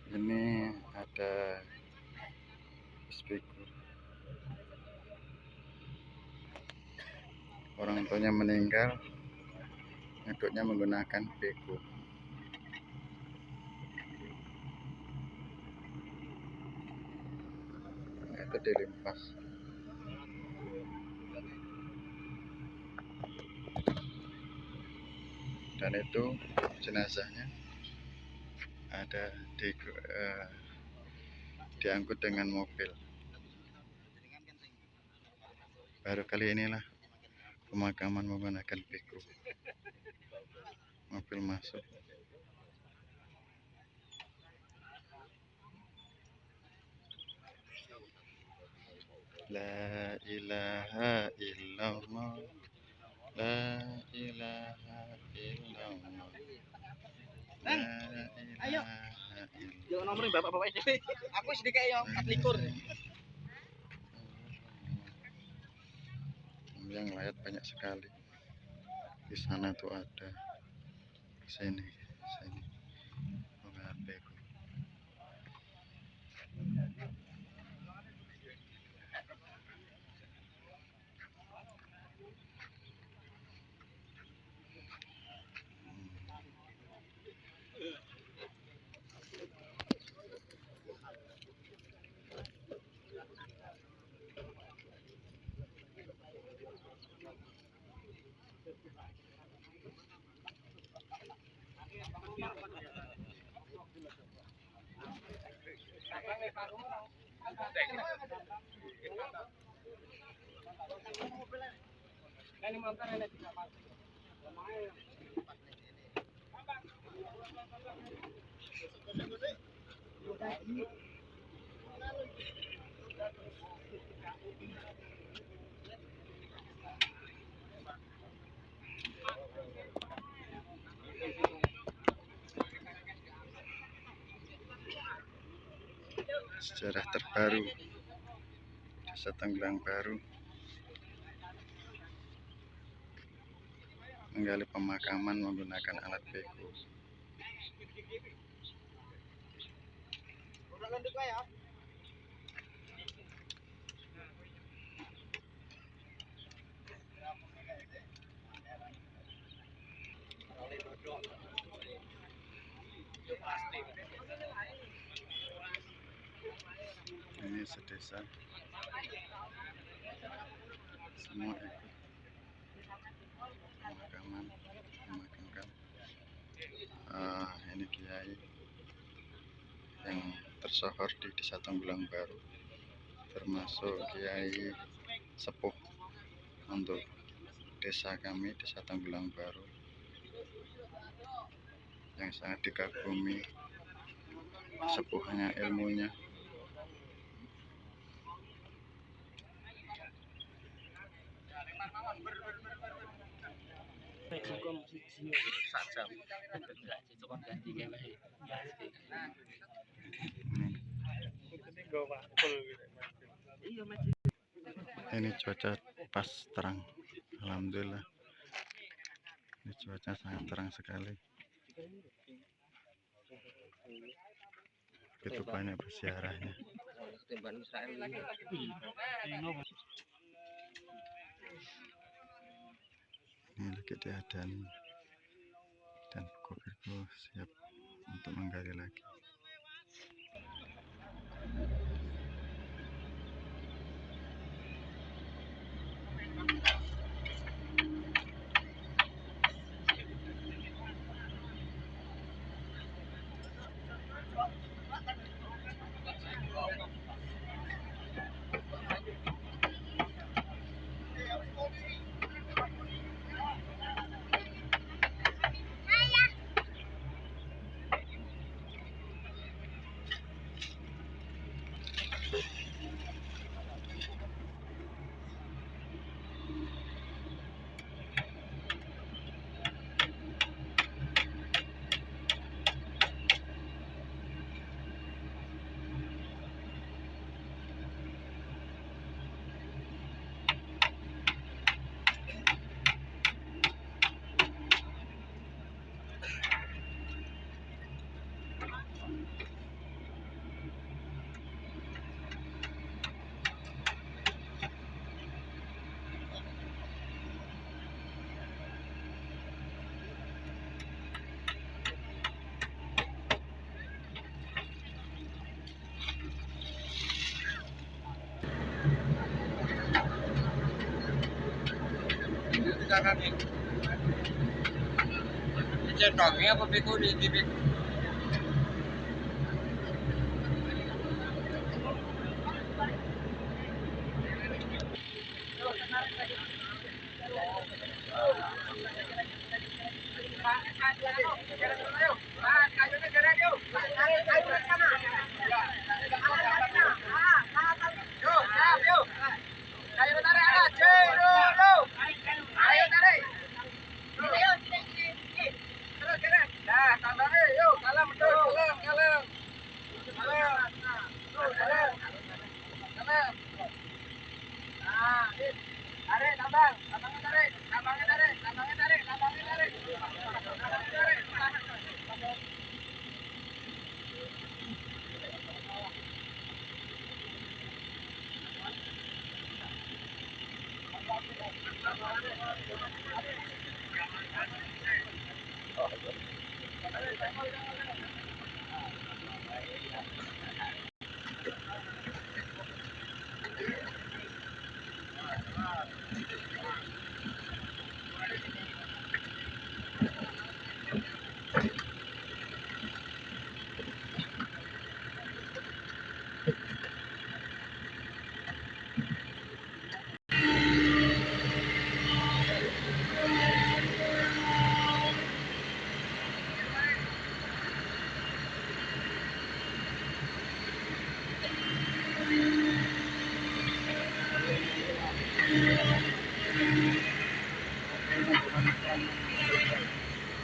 Ini ada speaker. Orang tuanya meninggal, ngeduknya menggunakan beko. Itu dilimpas. Dan itu jenazahnya ada diangkut dengan mobil. Baru kali inilah pemakaman menggunakan beko. Mobil masuk. La ilaha illallah. La ilaha illallah. La ilaha illallah. Yo nomor bapak-bapak itu. Aku sedikit yang 24. Yang layak banyak sekali. Di sana tuh ada. Sini. Lihat beko. Sejarah terbaru Desa Tenggelang Baru menggali pemakaman menggunakan alat beko. Ini sedesa semua ikut pemakaman memakamkan. Ini kiai yang tersohor di Desa Tenggelang Baru, termasuk kiai sepuh untuk desa kami, Desa Tenggelang Baru, yang sangat dikagumi sepuhnya ilmunya. Ini cuaca pas terang, alhamdulillah. Ini cuaca sangat terang sekali. Begitu banyak bersiarahnya. Ini lagi diadani dan buku-buku siap untuk menggali lagi. Centongnya apa pikul di TV?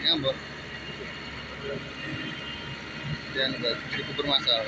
Ngambek. Dan cukup bermasalah.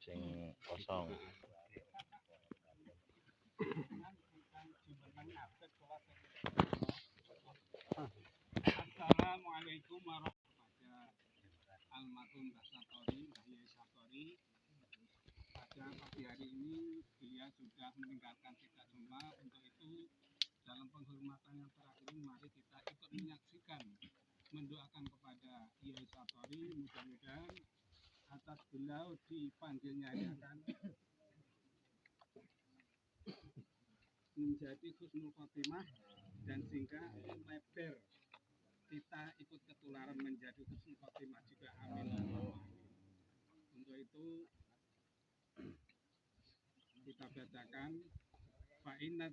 Sing kosong. Assalamualaikum warahmatullahi wabarakatuh. Almarhum Mbah Satori, Mbah Yai Satori. Pada pagi hari ini beliau sudah meninggalkan kita semua. Untuk itu dalam penghormatan yang terakhir ini mari kita ikut menyaksikan, mendoakan kepada Yai Satori. Mudah-mudahan atas beliau dipanggilnya ini akan menjadi husnul khotimah dan sehingga lebar kita ikut ketularan menjadi husnul khotimah juga, amin. Untuk itu kita bacakan fa inna